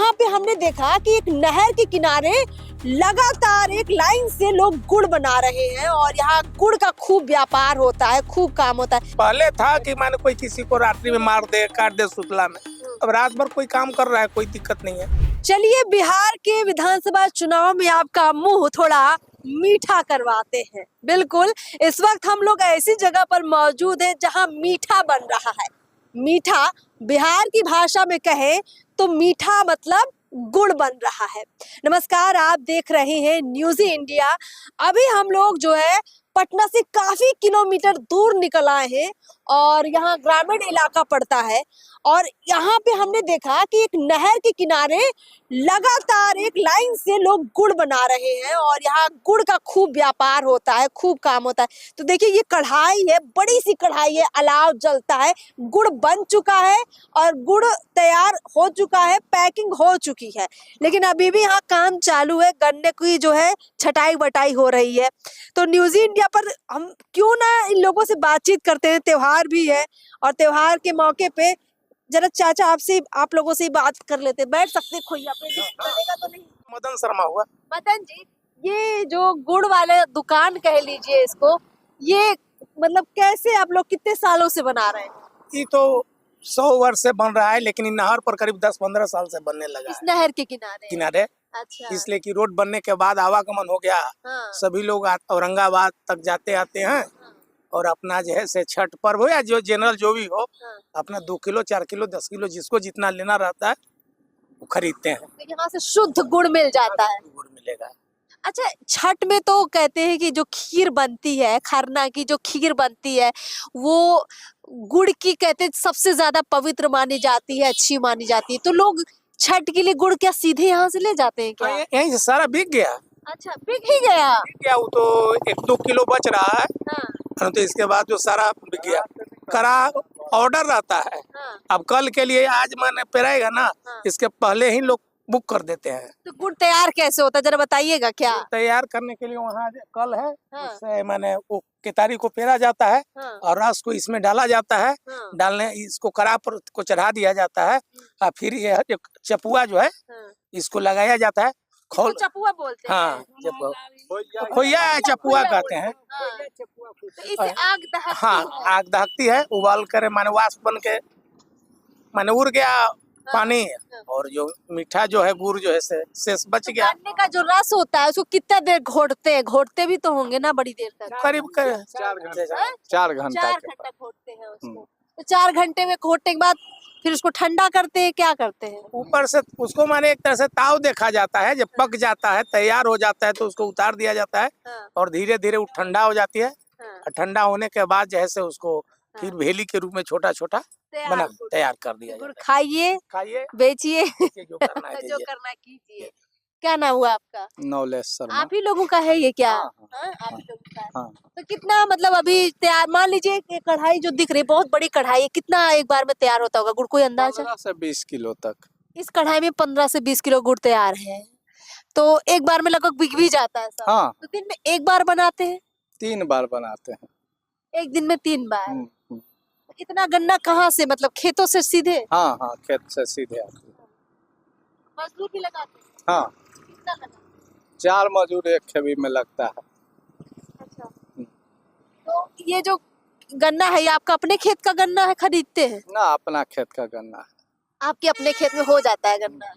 यहाँ पे हमने देखा कि एक नहर के किनारे लगातार एक लाइन से लोग गुड़ बना रहे हैं और यहाँ गुड़ का खूब व्यापार होता है, खूब काम होता है। पहले था कि माने कोई किसी को रात्रि में मार दे, काट दे सुतला में। अब रात भर कोई काम कर रहा है, कोई दिक्कत नहीं है। चलिए बिहार के विधानसभा चुनाव में आपका मुंह थोड़ा मीठा करवाते हैं। बिल्कुल, इस वक्त हम लोग ऐसी जगह पर मौजूद हैं जहां मीठा बन रहा है। मीठा बिहार की भाषा में कहे तो मीठा मतलब गुड़ बन रहा है। नमस्कार, आप देख रहे हैं न्यूज़ इंडिया। अभी हम लोग जो है पटना से काफी किलोमीटर दूर निकल आए हैं और यहाँ ग्रामीण इलाका पड़ता है और यहाँ पे हमने देखा कि एक नहर के किनारे लगातार एक लाइन से लोग गुड़ बना रहे हैं और यहाँ गुड़ का खूब व्यापार होता है, खूब काम होता है। तो देखिए ये कढ़ाई है, बड़ी सी कढ़ाई है, अलाव जलता है, गुड़ बन चुका है और गुड़ तैयार हो चुका है, पैकिंग हो चुकी है, लेकिन अभी भी यहाँ काम चालू है। गन्ने की जो है छटाई बटाई हो रही है। तो न्यूज़ इंडिया पर हम क्यों ना इन लोगों से बातचीत करते हैं, त्योहार भी है और त्योहार के मौके पे जरा चाचा आपसे आप लोगों से बात कर लेते हैं। बैठ सकते खोइया पे, चलेगा तो नहीं? मदन शर्मा हुआ। मदन जी, ये जो गुड़ वाले दुकान कह लीजिए इसको, ये मतलब कैसे आप लोग कितने सालों से बना रहे हैं? ये तो 100 वर्ष से बन रहा है, लेकिन इन नहर पर करीब 10-15 साल से बनने लगा इस है। नहर के किनारे? किनारे अच्छा। इसलिए कि रोड बनने के बाद आवागमन हो गया। हाँ। सभी लोग औरंगाबाद तक जाते आते हैं और अपना जो है से छठ पर्व हो या जो जनरल जो भी हो, अपना 2 किलो 4 किलो 10 किलो जिसको जितना लेना रहता है वो खरीदते हैं। तो यहाँ से शुद्ध गुड़ मिल जाता है? गुड़ मिलेगा। अच्छा, छठ में तो कहते हैं कि जो खीर बनती है, खरना की जो खीर बनती है वो गुड़ की कहते हैं सबसे ज्यादा पवित्र मानी जाती है, अच्छी मानी जाती है। तो लोग छठ के लिए गुड़ क्या सीधे यहाँ से ले जाते हैं क्या? यहीं से सारा बिक गया। अच्छा, बिक ही गया? बिक गया, वो तो 1-2 किलो बच रहा है। हाँ। तो इसके बाद जो सारा बिक गया। करा ऑर्डर रहता है। हाँ। अब कल के लिए आज मैंने पेराएगा ना, हाँ। इसके पहले ही लोग बुक कर देते हैं। तो गुड़ तैयार कैसे होता है जरा बताइएगा क्या? तैयार करने के लिए वहाँ कल है, हाँ। उससे मैंने वो केतारी को पेरा जाता है। हाँ। और रस को इसमें डाला जाता है। हाँ। डालने इसको कड़ा पर को चढ़ा दिया जाता है और फिर ये एक चपुआ जो है हाँ। इसको लगाया जाता है। खोल चपुआ बोलते हैं? हाँ, चपुआ खोइया है, चपुआ कहते हैं। हाँ। तो इससे आग दहकती हाँ, है? आग दहकती है, उबाल कर माने वाष्प बन के माने उड़ गया पानी और जो मीठा जो है गुड़ जो है से शेष बच गया। गन्ने का जो रस होता है उसको कितना देर घोटते हैं? घोटते भी तो होंगे ना बड़ी देर तक? करीब 4 घंटे। 4 घंटा घोटते हैं उसको। तो 4 घंटे में घोटने के बाद फिर उसको ठंडा करते हैं, क्या करते हैं? ऊपर से उसको माने एक तरह से ताव देखा जाता है। जब पक जाता है, तैयार हो जाता है तो उसको उतार दिया जाता है। हाँ। और धीरे धीरे वो ठंडा हो जाती है। हाँ। और ठंडा होने के बाद जैसे उसको फिर भेली के रूप में छोटा छोटा बना तैयार कर दिया जाता है। खाइए, खाइए, बेचिए, जो करना है जो कीजिए। करना कीजिए। क्या नाम हुआ आपका? नौलेश शर्मा। आप ही लोगों का है ये क्या? हाँ, हाँ, आप ही लोगों का है। हाँ। तो कितना मतलब अभी तैयार, मान लीजिए कि कढ़ाई जो दिख रही है बहुत बड़ी कढ़ाई है, कितना एक बार में तैयार होता होगा गुड़, कोई अंदाजा? 15 से 20 किलो तक। इस कढ़ाई में 15 से 20 किलो गुड़ तैयार है, तो एक बार में लगभग बिक भी जाता है सब? हाँ। तो दिन में एक बार बनाते हैं? 3 बार बनाते हैं। एक दिन में 3 बार? हम्म। इतना गन्ना कहाँ से, मतलब खेतों से सीधे? हाँ हाँ, खेत से सीधे आती है। मजदूर भी लगाते हैं? हाँ, कितना लगा? 4 मजदूर एक खेबी में लगता है। अच्छा। तो ये जो गन्ना है ये आपका अपने खेत का गन्ना है, खरीदते हैं? ना, अपना खेत का गन्ना है। आपके अपने खेत में हो जाता है गन्ना?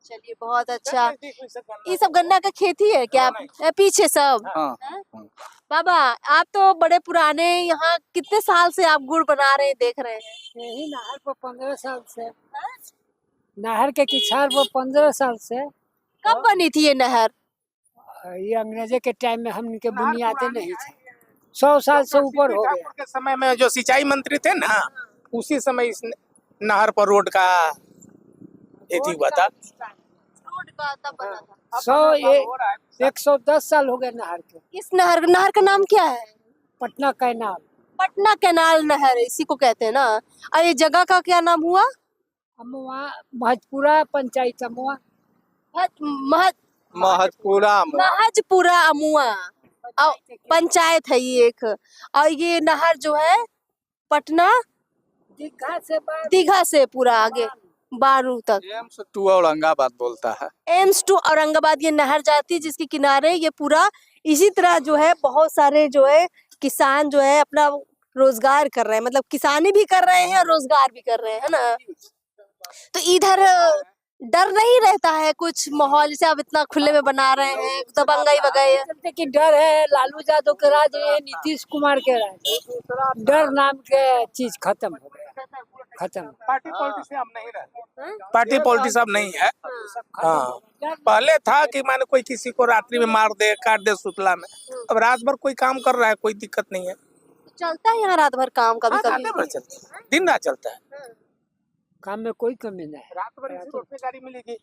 चलिए बहुत अच्छा। ये सब गन्ना का खेती है क्या? पीछे सब? हाँ। बाबा, आप तो बड़े पुराने, यहाँ कितने साल से आप गुड़ बना रहे हैं, देख रहे हैं? यही नहर पर 15 साल से। नहर के किनार पर 15 साल से। कब बनी थी ये नहर? ये अंग्रेजे के टाइम में हम इनके बुनियादें नहीं थे। 100 साल से ऊपर हो गया। के समय में जो सिंचाई मंत्री थे ना, उसी समय इस नहर पर रोड का एथी हुआ था। रोड का तब बना था। 110 साल हो गए नहर के। इस नहर का नाम क्या है? पटना कैनाल। पटना कैनाल नहर इसी को कहते हैं ना। और ये जगह का क्या नाम हुआ? अमुआ, महजपुरा पंचायत अमुआ। महजपुरा अमुआ पंचायत है ये एक। और ये नहर जो है पटना दीघा से दीघा से पूरा आगे बारू तक। एम्स टू औरंगाबाद बोलता है। एम्स टू औरंगाबाद ये नहर जाती है जिसके किनारे ये पूरा इसी तरह जो है बहुत सारे जो है किसान जो है अपना रोजगार कर रहे हैं, मतलब किसानी भी कर रहे हैं और रोजगार भी कर रहे हैं, है ना। तो इधर डर नहीं रहता है कुछ माहौल, जैसे आप इतना खुले में बना रहे हैं दबंगई वगैरह। चलते कि डर है, लालू यादव के राज है, नीतीश कुमार के राज, डर नाम के चीज खत्म हो गया, खत्म। पार्टी पॉलिटिक्स अब नहीं रहा, पार्टी पॉलिटिक्स अब नहीं है। हाँ, पहले था कि माने कोई किसी को रात्रि में मार दे, काट दे सुतला में। अब रात भर कोई काम कर रहा है, कोई दिक्कत नहीं है। चलता है यहाँ रात भर काम कभी हाँ, कभी। रात भर चलता है, दिन रात चलता है। काम में कोई कमी नहीं है। रात भर इसी रोड पे गाड़ी मिलेगी।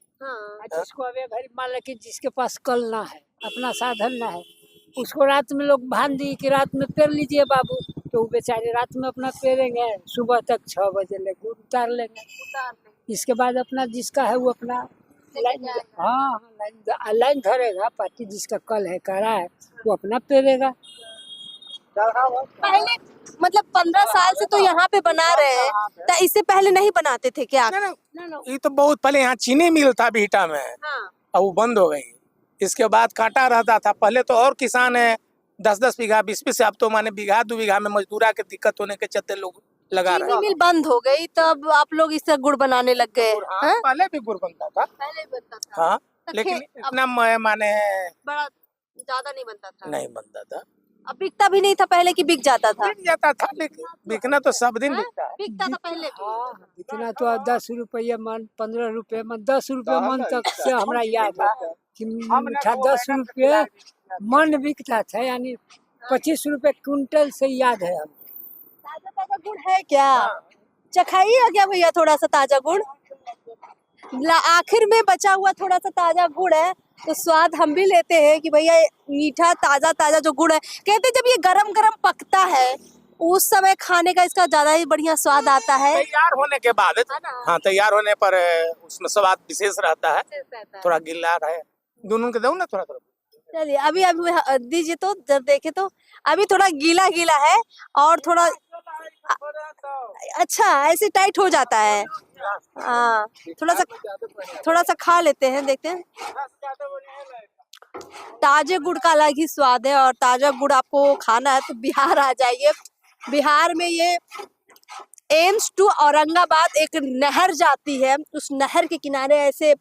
जिसको अभी घड़ी मान लो कि जिसके पास कल ना है, अपना साधन ना है, उसको रात में लोग भान दी कि रात में पेर लीजिए बाबू, तो वो बेचारे रात में अपना पेरेंगे, सुबह तक 6 बजे ले गुड़ उतार लेंगे। इसके बाद अपना जिसका है वो अपना लाइन, हाँ लाइन धरेगा, पार्टी जिसका कल है करा है वो अपना पेरेगा। पहले मतलब 15 साल से तो यहाँ पे बना रहे हैं, तो इससे पहले नहीं बनाते थे क्या? ये तो बहुत पहले यहाँ चीनी मिल था बीटा में, अब वो बंद हो गई। इसके बाद कांटा रहता था पहले तो, और किसान है 10-10 बीघा 20-20, अब तो माने बीघा 2 बीघा में मजदूरा के दिक्कत होने के चलते लोग लगा रहे चीनी मिल बंद हो गई तब आप लोग इससे गुड़ बनाने लग गए। हाँ, पहले भी गुड़ बनता था। पहले बनता था। हाँ, तो लेकिन खे- इतना माने बड़ा ज्यादा नहीं बनता था। नहीं बनता था। अब बिकता भी नहीं था पहले कि बिक जाता था? बिक जाता था, लेकिन बिकना तो सब दिन बिकता है। बिकता था पहले भी। हाँ, इतना तो 10 रुपये मन, 15 रुपये मन, 10 रुपये मन तक से हमरा याद है कि मीठा 10 रुपये मन बिकता था, यानी 25 रुपये क्विंटल से याद है हम। ताजा ताजा गुड़ है क्या? चखाइए क्या भैया थोड़ा सा ताजा गुड़। आखिर में बचा हुआ थोड़ा सा ताजा गुड़ है तो स्वाद हम भी लेते हैं कि भैया मीठा ताजा ताजा जो गुड़ है, कहते जब ये गरम गरम पकता है उस समय खाने का इसका ज्यादा ही बढ़िया स्वाद आता है। तैयार होने के बाद, है ना? हाँ तैयार होने पर उसमें स्वाद विशेष रहता है, थोड़ा गिल्ला रहे। दोनों के दो ना थोड़ा थोड़ा। चलिए अभी अभी दीजिए तो जब देखे तो अभी थोड़ा गीला गीला है और थोड़ा अच्छा ऐसे टाइट हो जाता है। हाँ, थोड़ा सा खा लेते हैं, देखते हैं। ताजे गुड़ का अलग ही स्वाद है और ताजा गुड़ आपको खाना है तो बिहार आ जाइए। बिहार में ये एम्स टू औरंगाबाद एक नहर जाती है, उस नहर के किनारे ऐसे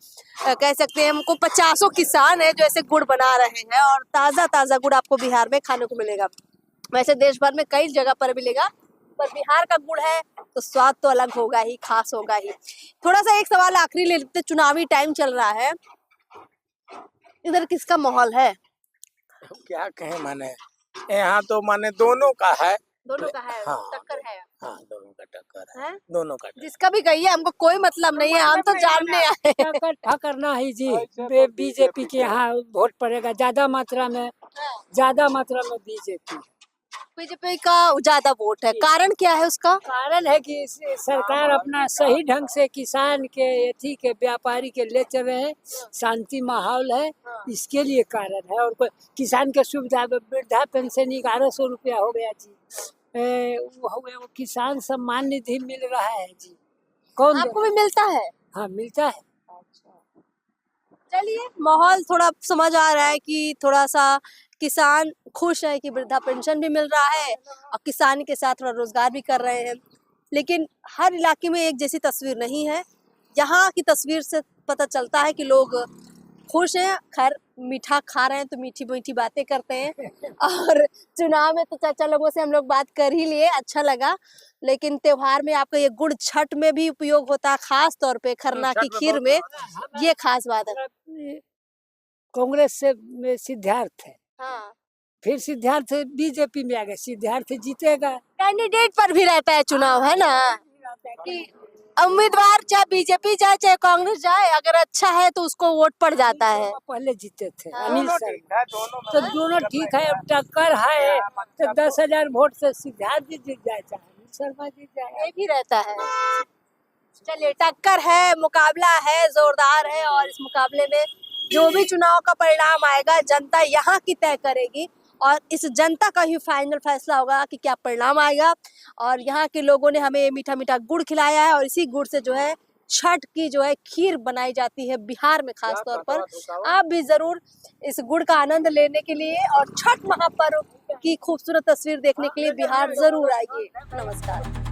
कह सकते हैं हमको 50 किसान है जो ऐसे गुड़ बना रहे हैं और ताजा ताजा गुड़ आपको बिहार में खाने को मिलेगा। वैसे देश भर में कई जगह पर मिलेगा पर बिहार का गुड़ है तो स्वाद तो अलग होगा ही, खास होगा ही। थोड़ा सा एक सवाल आखिरी ले लेते, चुनावी टाइम चल रहा है, इधर किसका माहौल है? क्या कहें, माने यहाँ तो माने दोनों का है। दोनों का है, हाँ। टक्कर है। हाँ, दोनों का टक्कर है? है, दोनों का। जिसका भी कहिए हमको कोई मतलब नहीं है, हम तो जानने आए हैं। टक्कर करना है जी, बीजेपी के यहाँ वोट पड़ेगा ज्यादा मात्रा में, ज्यादा मात्रा में बीजेपी। बीजेपी का ज्यादा वोट है, कारण क्या है उसका? कारण है कि सरकार अपना सही ढंग से किसान के एथी के व्यापारी के ले चल रहे हैं, शांति माहौल है, इसके लिए कारण है। और कोई किसान के सुविधा, वृद्धा पेंशन 1100 रुपया हो गया जी, वो किसान सम्मान निधि मिल रहा है जी। कौन आपको भी मिलता है? हाँ मिलता है। चलिए माहौल थोड़ा समझ आ रहा है कि थोड़ा सा किसान खुश है कि वृद्धा पेंशन भी मिल रहा है और किसान के साथ थोड़ा रोजगार भी कर रहे हैं, लेकिन हर इलाके में एक जैसी तस्वीर नहीं है। यहाँ की तस्वीर से पता चलता है कि लोग खुश हैं। खैर मीठा खा रहे हैं तो मीठी मीठी बातें करते हैं और चुनाव में तो चाचा लोगों से हम लोग बात कर ही लिए, अच्छा लगा। लेकिन त्योहार में आपका ये गुड़ छठ में भी उपयोग होता है, खास तौर पे खरना की खीर में, ये खास बात है। कांग्रेस से में सिद्धार्थ है, हाँ, फिर सिद्धार्थ बीजेपी में आ गए, सिद्धार्थ जीतेगा। कैंडिडेट पर भी रहता है चुनाव, है ना, कि उम्मीदवार चाहे बीजेपी जाए चाहे कांग्रेस जाए, अगर अच्छा है तो उसको वोट पड़ जाता है। पहले जीते थे हाँ। अनिल शर्मा, तो दोनों ठीक है। अब टक्कर है तो 10,000 वोट से सिद्धार्थ जी जीत जाए चाहे अनिल शर्मा जीत जाए, ये भी रहता है। चलिए टक्कर है, मुकाबला है, जोरदार है और इस मुकाबले में जो भी चुनाव का परिणाम आएगा जनता यहाँ की तय करेगी और इस जनता का ही फाइनल फैसला होगा कि क्या परिणाम आएगा। और यहाँ के लोगों ने हमें मीठा मीठा गुड़ खिलाया है और इसी गुड़ से जो है छठ की जो है खीर बनाई जाती है बिहार में खास तौर पर। आप भी जरूर इस गुड़ का आनंद लेने के लिए और छठ महापर्व की खूबसूरत तस्वीर देखने के लिए बिहार जरूर आइए। नमस्कार।